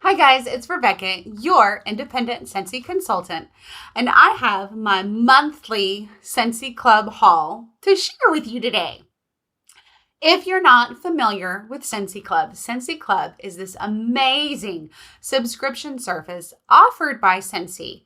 Hi guys, it's Rebecca, your independent Scentsy consultant, and I have my monthly Scentsy Club haul to share with you today. If you're not familiar with Scentsy Club is this amazing subscription service offered by Scentsy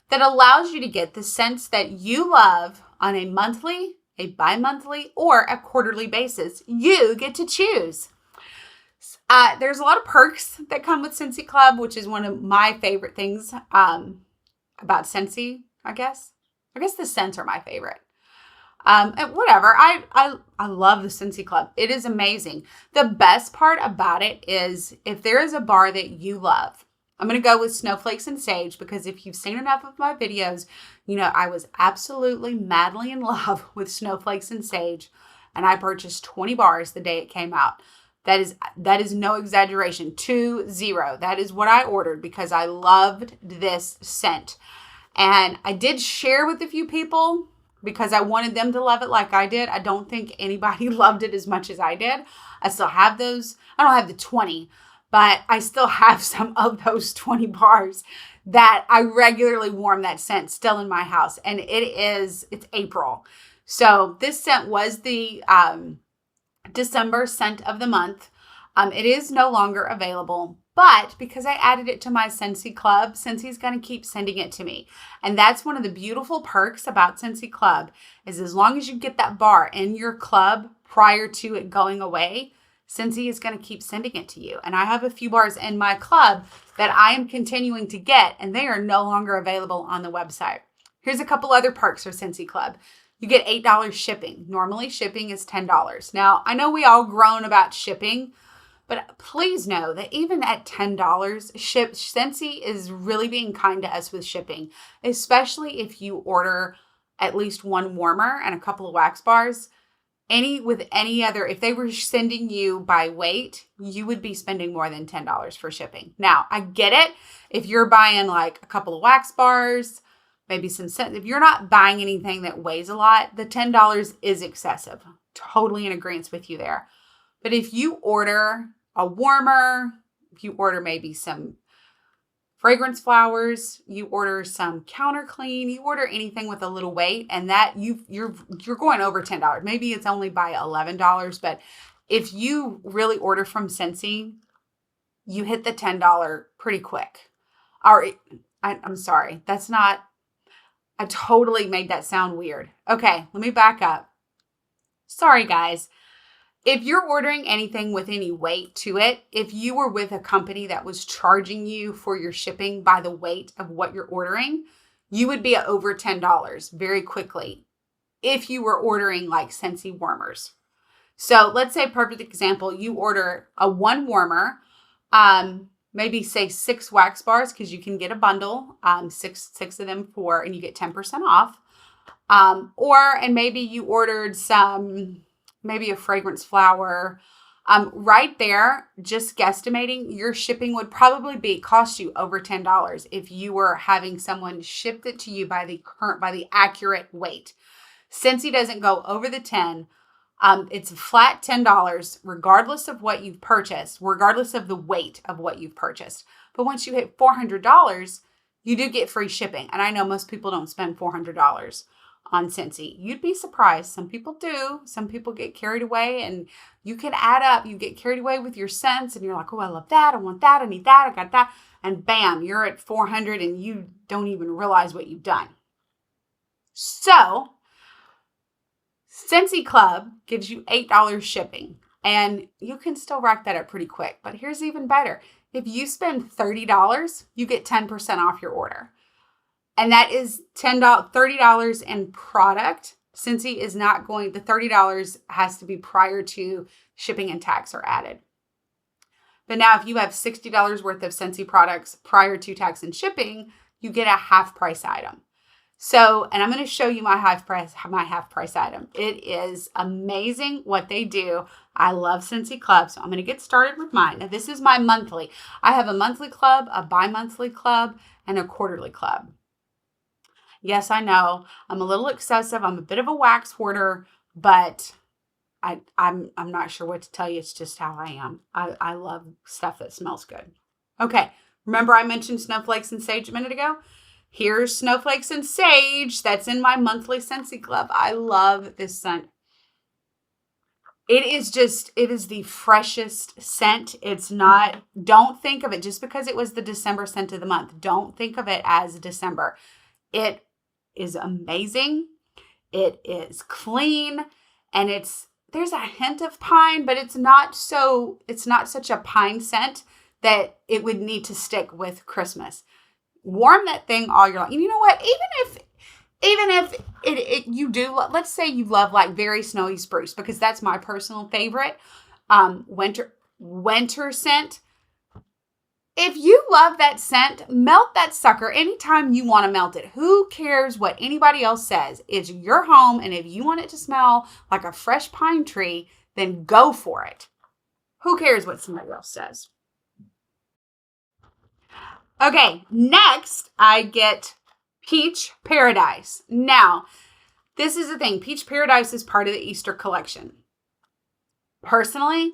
that allows you to get the scents that you love on a monthly, a bi-monthly, or a quarterly basis. You get to choose. There's a lot of perks that come with Scentsy Club, which is one of my favorite things about Scentsy, I guess. I guess the scents are my favorite. And whatever. I love the Scentsy Club. It is amazing. The best part about it is if there is a bar that you love, I'm going to go with Snowflakes and Sage because if you've seen enough of my videos, you know I was absolutely madly in love with Snowflakes and Sage, and I purchased 20 bars the day it came out. That is no exaggeration. 20. That is what I ordered because I loved this scent. And I did share with a few people because I wanted them to love it like I did. I don't think anybody loved it as much as I did. I still have those. I don't have the 20, but I still have some of those 20 bars that I regularly warm that scent still in my house. And it's April. So this scent was the December scent of the month. It is no longer available, but because I added it to my Scentsy Club, Scentsy's going to keep sending it to me. And that's one of the beautiful perks about Scentsy Club is as long as you get that bar in your club prior to it going away, Scentsy is going to keep sending it to you. And I have a few bars in my club that I am continuing to get, and they are no longer available on the website. Here's a couple other perks for Scentsy Club. You get $8 shipping. Normally shipping is $10. Now, I know we all groan about shipping, but please know that even at $10, Scentsy is really being kind to us with shipping, especially if you order at least one warmer and a couple of wax bars. If they were sending you by weight, you would be spending more than $10 for shipping. Now, I get it. If you're buying like a couple of wax bars, maybe some scent. If you're not buying anything that weighs a lot, the $10 is excessive. Totally in agreement with you there. But if you order a warmer, if you order maybe some fragrance flowers, you order some counter clean, you order anything with a little weight, and that you're going over $10. Maybe it's only by $11, but if you really order from Scentsy, you hit the $10 pretty quick. I'm sorry, that's not. I totally made that sound weird. Okay, let me back up. Sorry, guys. If you're ordering anything with any weight to it, if you were with a company that was charging you for your shipping by the weight of what you're ordering, you would be over $10 very quickly if you were ordering like Scentsy warmers. So let's say, perfect example, you order a one warmer, maybe say 6 wax bars because you can get a bundle, six of them and you get 10% off. And maybe you ordered maybe a fragrance flower. Right there, just guesstimating, your shipping would probably cost you over $10 if you were having someone ship it to you by the accurate weight. Scentsy doesn't go over the 10. It's a flat $10, regardless of what you've purchased, regardless of the weight of what you've purchased. But once you hit $400, you do get free shipping. And I know most people don't spend $400 on Scentsy. You'd be surprised. Some people do. Some people get carried away, and you can add up. You get carried away with your scents, and you're like, oh, I love that. I want that. I need that. I got that. And bam, you're at $400, and you don't even realize what you've done. So Scentsy Club gives you $8 shipping, and you can still rack that up pretty quick. But here's even better. If you spend $30, you get 10% off your order. And that is $30 in product. Scentsy is not going, the $30 has to be prior to shipping and tax are added. But now if you have $60 worth of Scentsy products prior to tax and shipping, you get a half price item. So, and I'm going to show you my half price item. It is amazing what they do. I love Scentsy Club. So I'm going to get started with mine. Now this is my monthly. I have a monthly club, a bi-monthly club, and a quarterly club. Yes, I know I'm a little excessive. I'm a bit of a wax hoarder, but I'm not sure what to tell you. It's just how I am. I love stuff that smells good. Okay, Remember I mentioned snowflakes and sage a minute ago? Here's snowflakes and sage. That's in my monthly Scentsy Club. I love this scent. It is the freshest scent. It's not, don't think of it just because it was the December scent of the month. Don't think of it as December. It is amazing. It is clean, and there's a hint of pine, but it's not such a pine scent that it would need to stick with Christmas. Warm that thing all year long. And you know what? Even if you do, let's say you love like very snowy spruce, because that's my personal favorite winter scent. If you love that scent, melt that sucker anytime you want to melt it. Who cares what anybody else says? It's your home, and if you want it to smell like a fresh pine tree, then go for it. Who cares what somebody else says? Okay, next I get Peach Paradise. Now, this is the thing. Peach Paradise is part of the Easter collection. Personally,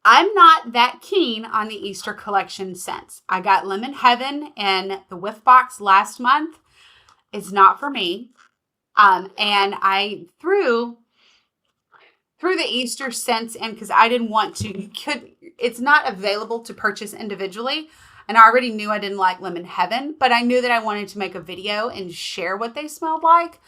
I'm not that keen on the Easter collection scents. I got Lemon Heaven in the whiff box last month. It's not for me. And I threw the Easter scents in because I didn't want to. It's not available to purchase individually. And I already knew I didn't like Lemon Heaven, but I knew that I wanted to make a video and share what they smelled like.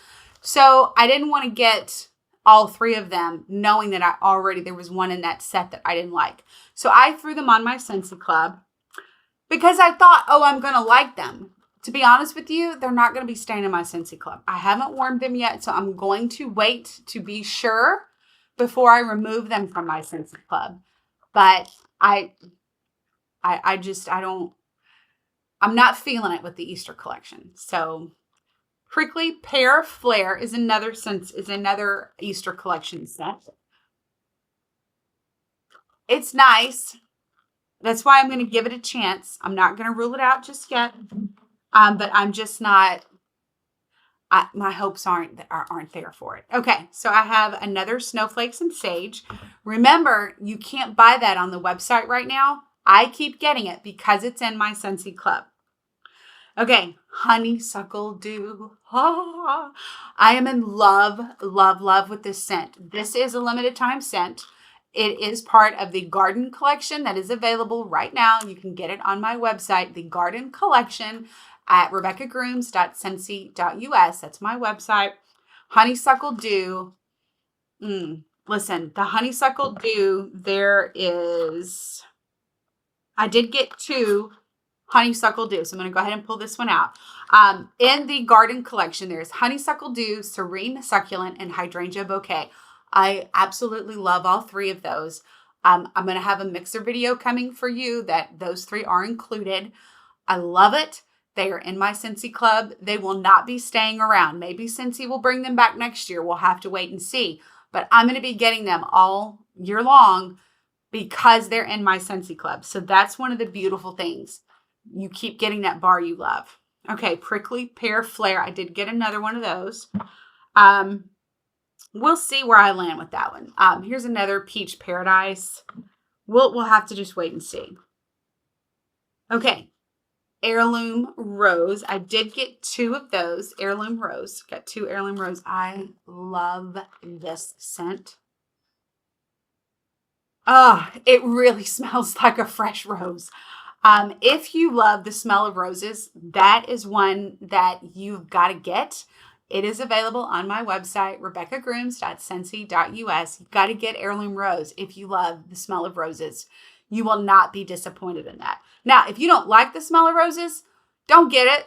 So I didn't want to get all three of them, knowing that there was one in that set that I didn't like. So I threw them on my Scentsy Club because I thought, oh, I'm going to like them. To be honest with you, they're not going to be staying in my Scentsy Club. I haven't warmed them yet, so I'm going to wait to be sure before I remove them from my Scentsy Club. But I'm not feeling it with the Easter collection. So Prickly Pear Flare is another Easter collection scent. It's nice. That's why I'm going to give it a chance. I'm not going to rule it out just yet. But I'm just not, my hopes aren't there for it. Okay, so I have another Snowflakes and Sage. Remember, you can't buy that on the website right now. I keep getting it because it's in my Scentsy Club. Okay, Honeysuckle Dew. I am in love with this scent. This is a limited time scent. It is part of the Garden Collection that is available right now. You can get it on my website, the Garden Collection at rebeccagrooms.scentsy.us. That's my website. Honeysuckle Dew. Listen, the Honeysuckle Dew, I did get 2 Honeysuckle Dew. So I'm going to go ahead and pull this one out. In the Garden Collection, there's Honeysuckle Dew, Serene Succulent, and Hydrangea Bouquet. I absolutely love all 3 of those. I'm going to have a mixer video coming for you that those 3 are included. I love it. They are in my Scentsy Club. They will not be staying around. Maybe Scentsy will bring them back next year. We'll have to wait and see. But I'm going to be getting them all year long because they're in my Scentsy Club. So that's one of the beautiful things. You keep getting that bar you love. Okay, Prickly Pear Flare. I did get another one of those. We'll see where I land with that one. Here's another Peach Paradise. We'll have to just wait and see. Okay, Heirloom Rose. I did get 2 of those. Heirloom Rose. Got 2 Heirloom Rose. I love this scent. It really smells like a fresh rose. If you love the smell of roses, that is one that you've got to get. It is available on my website, rebeccagrooms.scentsy.us. You've got to get Heirloom Rose if you love the smell of roses. You will not be disappointed in that. Now, if you don't like the smell of roses, don't get it.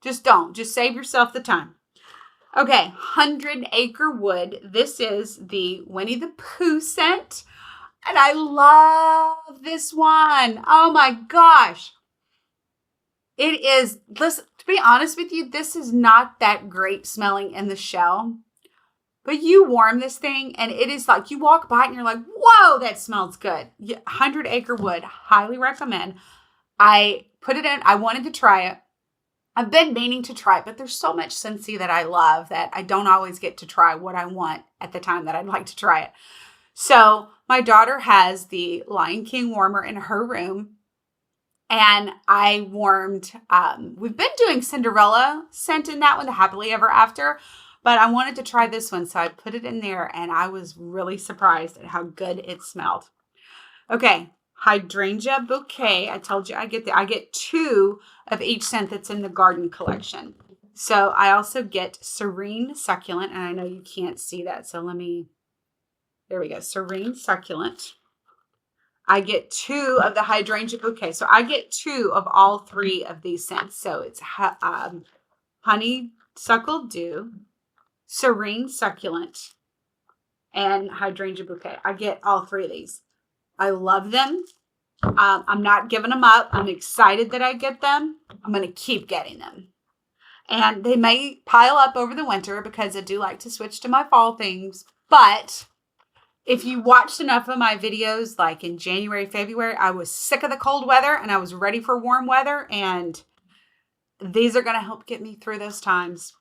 Just don't. Just save yourself the time. Okay, 100 Acre Wood. This is the Winnie the Pooh scent. And I love this one. Oh my gosh. It is, listen, to be honest with you, this is not that great smelling in the shell. But you warm this thing and it is like you walk by and you're like, whoa, that smells good. 100 Acre Wood, highly recommend. I put it in, I wanted to try it. I've been meaning to try it, but there's so much Scentsy that I love that I don't always get to try what I want at the time that I'd like to try it. So my daughter has the Lion King warmer in her room. And I warmed, we've been doing Cinderella scent in that one, the Happily Ever After, but I wanted to try this one. So I put it in there and I was really surprised at how good it smelled. Okay. Hydrangea Bouquet. I told you I get 2 of each scent that's in the garden collection. So I also get Serene Succulent, and I know you can't see that. So there we go. Serene Succulent. I get 2 of the Hydrangea Bouquet. So I get 2 of all 3 of these scents. So it's Honeysuckle Dew, Serene Succulent, and Hydrangea Bouquet. I get all 3 of these. I love them. I'm not giving them up. I'm excited that I get them. I'm going to keep getting them. And they may pile up over the winter because I do like to switch to my fall things. But if you watched enough of my videos, like in January, February, I was sick of the cold weather and I was ready for warm weather. And these are going to help get me through those times.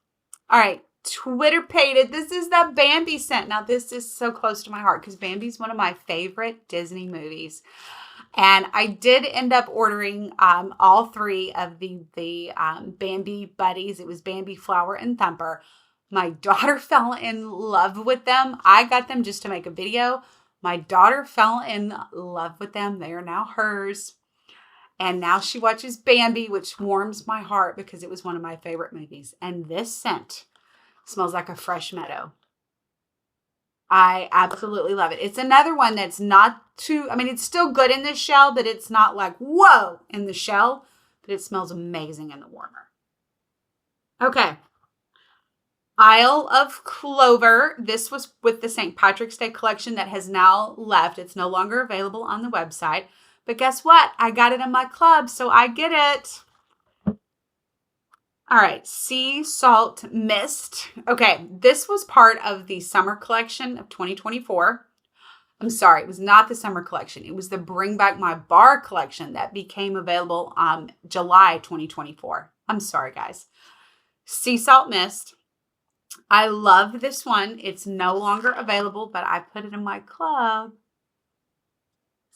All right. Twitter pated. This is the Bambi scent. Now, this is so close to my heart because Bambi's one of my favorite Disney movies. And I did end up ordering all 3 of the Bambi buddies. It was Bambi, Flower, and Thumper. My daughter fell in love with them. I got them just to make a video. My daughter fell in love with them. They are now hers. And now she watches Bambi, which warms my heart because it was one of my favorite movies. And this scent smells like a fresh meadow. I absolutely love it. It's another one that's not too, it's still good in the shell, but it's not like, whoa, in the shell, but it smells amazing in the warmer. Okay. Isle of Clover. This was with the St. Patrick's Day collection that has now left. It's no longer available on the website, but guess what? I got it in my club, so I get it. All right, Sea Salt Mist. Okay, this was part of the summer collection of 2024. I'm sorry, it was not the summer collection. It was the Bring Back My Bar collection that became available July 2024. I'm sorry, guys. Sea Salt Mist. I love this one. It's no longer available, but I put it in my club.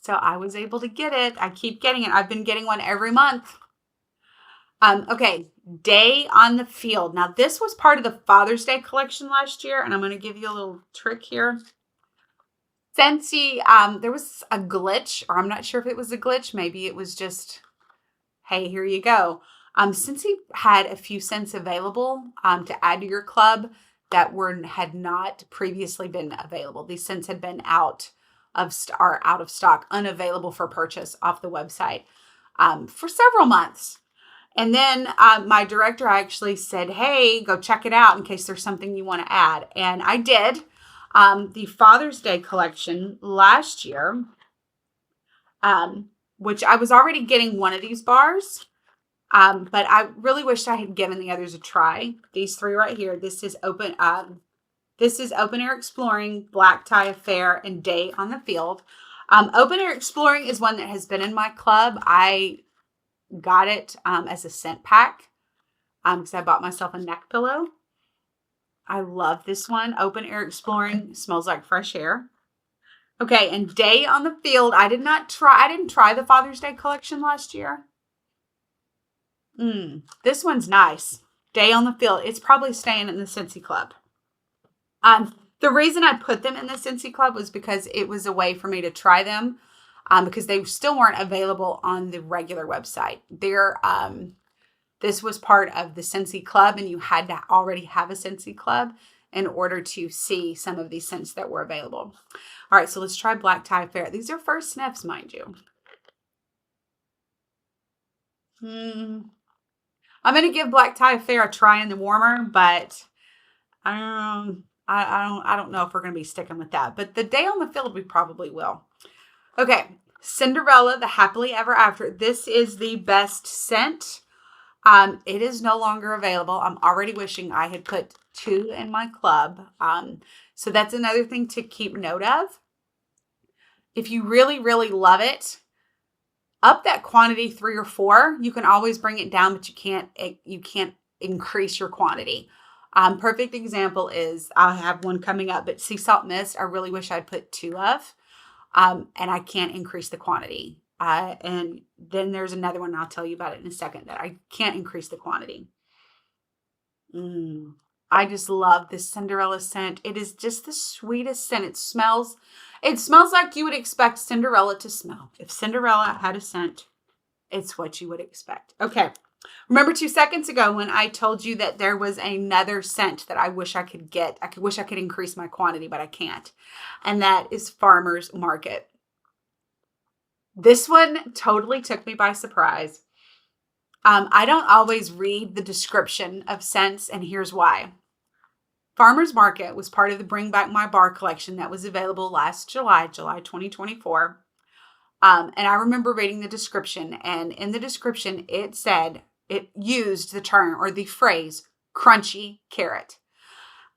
So I was able to get it. I keep getting it. I've been getting one every month. Okay, Day on the Field. Now, this was part of the Father's Day collection last year, and I'm going to give you a little trick here. Scentsy, there was a glitch, or I'm not sure if it was a glitch. Maybe it was just, hey, here you go. Scentsy had a few scents available to add to your club that had not previously been available. These scents had been out of stock, unavailable for purchase off the website for several months. And then my director actually said, hey, go check it out in case there's something you want to add. And I did. The Father's Day collection last year, which I was already getting one of these bars, but I really wished I had given the others a try. These 3 right here. This is Open Air Exploring, Black Tie Affair, and Day on the Field. Open Air Exploring is one that has been in my club. I got it as a scent pack because I bought myself a neck pillow. I love this one. Open Air Exploring smells like fresh air. Okay, and Day on the Field. I didn't try the Father's Day collection last year. This one's nice. Day on the Field. It's probably staying in the Scentsy Club. The reason I put them in the Scentsy Club was because it was a way for me to try them. Because they still weren't available on the regular website. This was part of the Scentsy Club, and you had to already have a Scentsy Club in order to see some of these scents that were available. All right, so let's try Black Tie Affair. These are first sniffs, mind you. I'm going to give Black Tie Affair a try in the warmer, but I don't know if we're going to be sticking with that. But the Day on the Field, we probably will. Okay, Cinderella, the Happily Ever After. This is the best scent. It is no longer available. I'm already wishing I had put 2 in my club. So that's another thing to keep note of. If you really, really love it, up that quantity 3 or 4. You can always bring it down, but you can't increase your quantity. Perfect example is I'll have one coming up, but Sea Salt Mist, I really wish I'd put 2 of. And I can't increase the quantity. And then there's another one, I'll tell you about it in a second, that I can't increase the quantity. I just love this Cinderella scent. It is just the sweetest scent. It smells like you would expect Cinderella to smell. If Cinderella had a scent, it's what you would expect. Okay. Remember 2 seconds ago when I told you that there was another scent that I wish I could get. Wish I could increase my quantity, but I can't. And that is Farmer's Market. This one totally took me by surprise. I don't always read the description of scents, and here's why. Farmer's Market was part of the Bring Back My Bar collection that was available last July 2024. And I remember reading the description, and in the description, it used the term or the phrase crunchy carrot.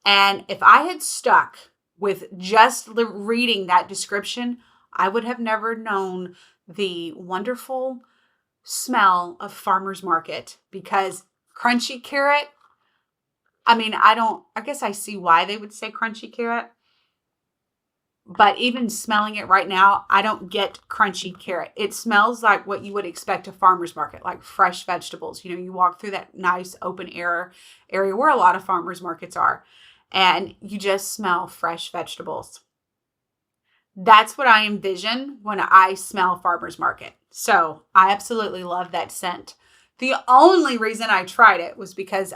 And if I had stuck with just reading that description, I would have never known the wonderful smell of Farmer's Market, because crunchy carrot, I guess I see why they would say crunchy carrot, but even smelling it right now, I don't get crunchy carrot. It smells like what you would expect a farmer's market, like fresh vegetables. You walk through that nice open air area where a lot of farmers markets are, and you just smell fresh vegetables. That's what I envision when I smell farmer's market. So I absolutely love that scent. The only reason I tried it was because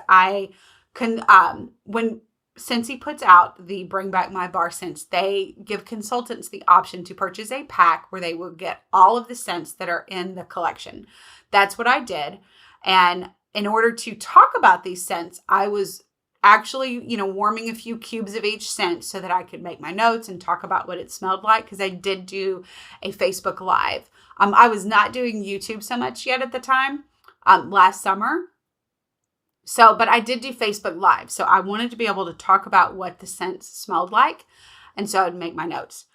when Scentsy puts out the Bring Back My Bar scents, they give consultants the option to purchase a pack where they will get all of the scents that are in the collection. That's what I did. And in order to talk about these scents, I was actually, warming a few cubes of each scent so that I could make my notes and talk about what it smelled like, because I did do a Facebook Live. I was not doing YouTube so much yet at the time, last summer. But I did do Facebook Live. So I wanted to be able to talk about what the scents smelled like. And so I would make my notes.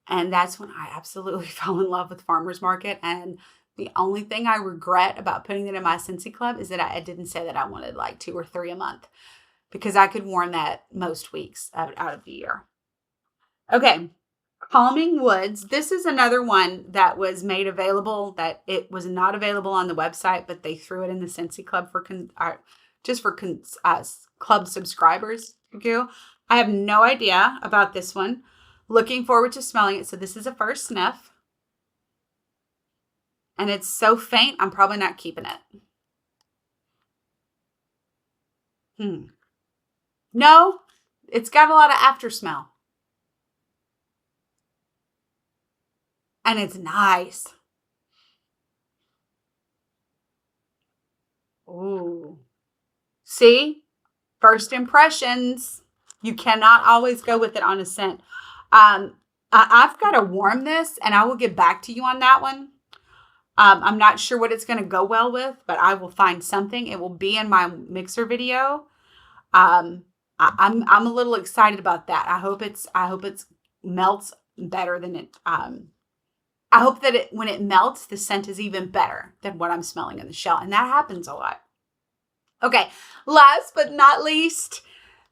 And that's when I absolutely fell in love with Farmer's Market. And the only thing I regret about putting it in my Scentsy Club is that I didn't say that I wanted like 2 or 3 a month, because I could warm that most weeks out of the year. Okay. Calming Woods. This is another one that was made available, that it was not available on the website, but they threw it in the Scentsy Club for club subscribers. I have no idea about this one. Looking forward to smelling it. So this is a first sniff. And it's so faint, I'm probably not keeping it. No, it's got a lot of after smell. And it's nice. Ooh. See? First impressions. You cannot always go with it on a scent. I've got to warm this, and I will get back to you on that one. I'm not sure what it's going to go well with, but I will find something. It will be in my mixer video. I'm a little excited about that. I hope it melts better than it. I hope that when it melts, the scent is even better than what I'm smelling in the shell, and that happens a lot. Okay, last but not least,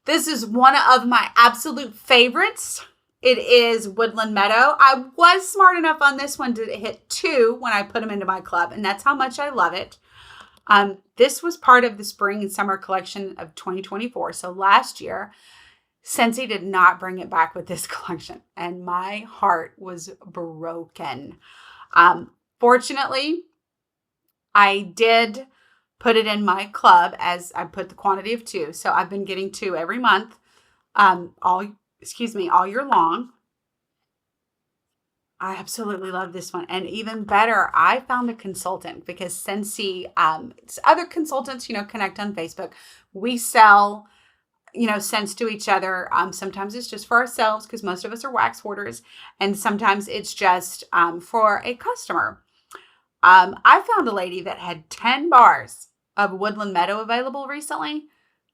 this is one of my absolute favorites. It is Woodland Meadow. I was smart enough on this one to hit 2 when I put them into my club, and that's how much I love it. This was part of the spring and summer collection of 2024. So last year, Scentsy did not bring it back with this collection, and my heart was broken. Fortunately, I did put it in my club, as I put the quantity of 2. So I've been getting 2 every month, all year long. I absolutely love this one. And even better, I found a consultant, because Scentsy, other consultants, connect on Facebook. We sell, scents to each other. Sometimes it's just for ourselves, because most of us are wax hoarders. And sometimes it's just for a customer. I found a lady that had 10 bars of Woodland Meadow available recently.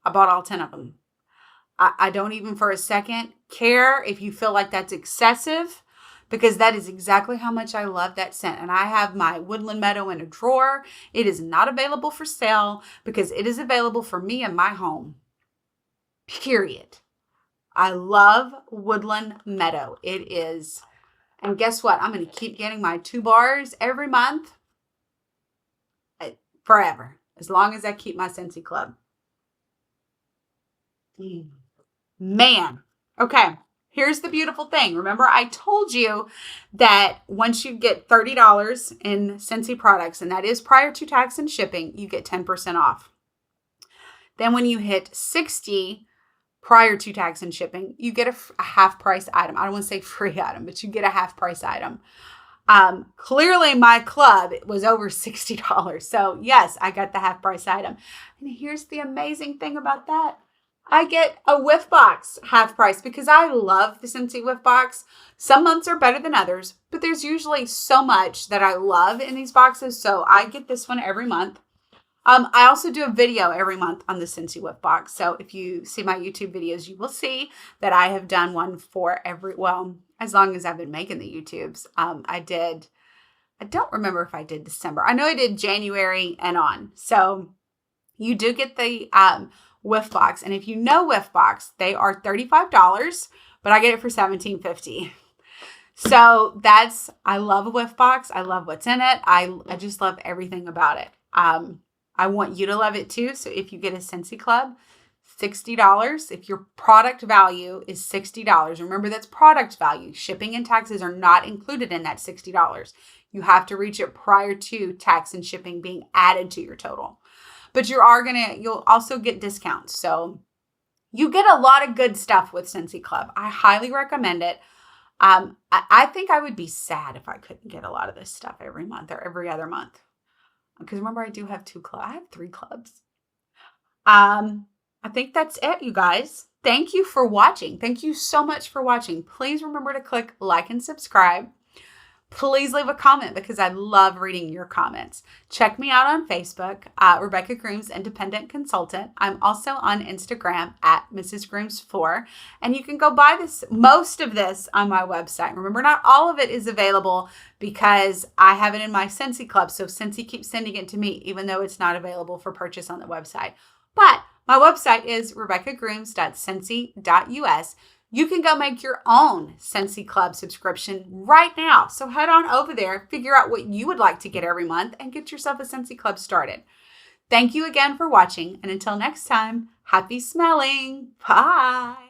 I bought all 10 of them. I don't even for a second care if you feel like that's excessive, because that is exactly how much I love that scent. And I have my Woodland Meadow in a drawer. It is not available for sale, because it is available for me in my home. Period. I love Woodland Meadow. It is And guess what? I'm going to keep getting my 2 bars every month forever, as long as I keep my Scentsy Club. Man. Okay. Here's the beautiful thing. Remember, I told you that once you get $30 in Scentsy products, and that is prior to tax and shipping, you get 10% off. Then when you hit $60 prior to tax and shipping, you get a half price item. I don't want to say free item, but you get a half price item. Clearly my club was over $60. So yes, I got the half price item. And here's the amazing thing about that. I get a whiff box half price because I love the Scentsy whiff box. Some months are better than others, but there's usually so much that I love in these boxes. So I get this one every month. I also do a video every month on the Scentsy whiff box. So if you see my YouTube videos, you will see that I have done one for as long as I've been making the YouTubes. I don't remember if I did December. I know I did January and on. So you do get the whiff box. And if you know whiff box, they are $35, but I get it for $17.50. So I love a whiff box. I love what's in it. I just love everything about it. I want you to love it too. So if you get a Scentsy Club, $60. If your product value is $60, remember that's product value. Shipping and taxes are not included in that $60. You have to reach it prior to tax and shipping being added to your total. But you'll also get discounts. So you get a lot of good stuff with Scentsy Club. I highly recommend it. I think I would be sad if I couldn't get a lot of this stuff every month or every other month. Because remember, I do have 2 clubs. I have 3 clubs. I think that's it, you guys. Thank you for watching. Thank you so much for watching. Please remember to click like and subscribe. Please leave a comment because I love reading your comments. Check me out on Facebook, Rebecca Grooms Independent Consultant. I'm also on Instagram at Mrs. Grooms 4. And you can go buy most of this on my website. Remember, not all of it is available because I have it in my Scentsy Club. So Scentsy keeps sending it to me, even though it's not available for purchase on the website. But my website is rebeccagrooms.scentsy.us. You can go make your own Scentsy Club subscription right now. So head on over there, figure out what you would like to get every month, and get yourself a Scentsy Club started. Thank you again for watching, and until next time, happy smelling. Bye.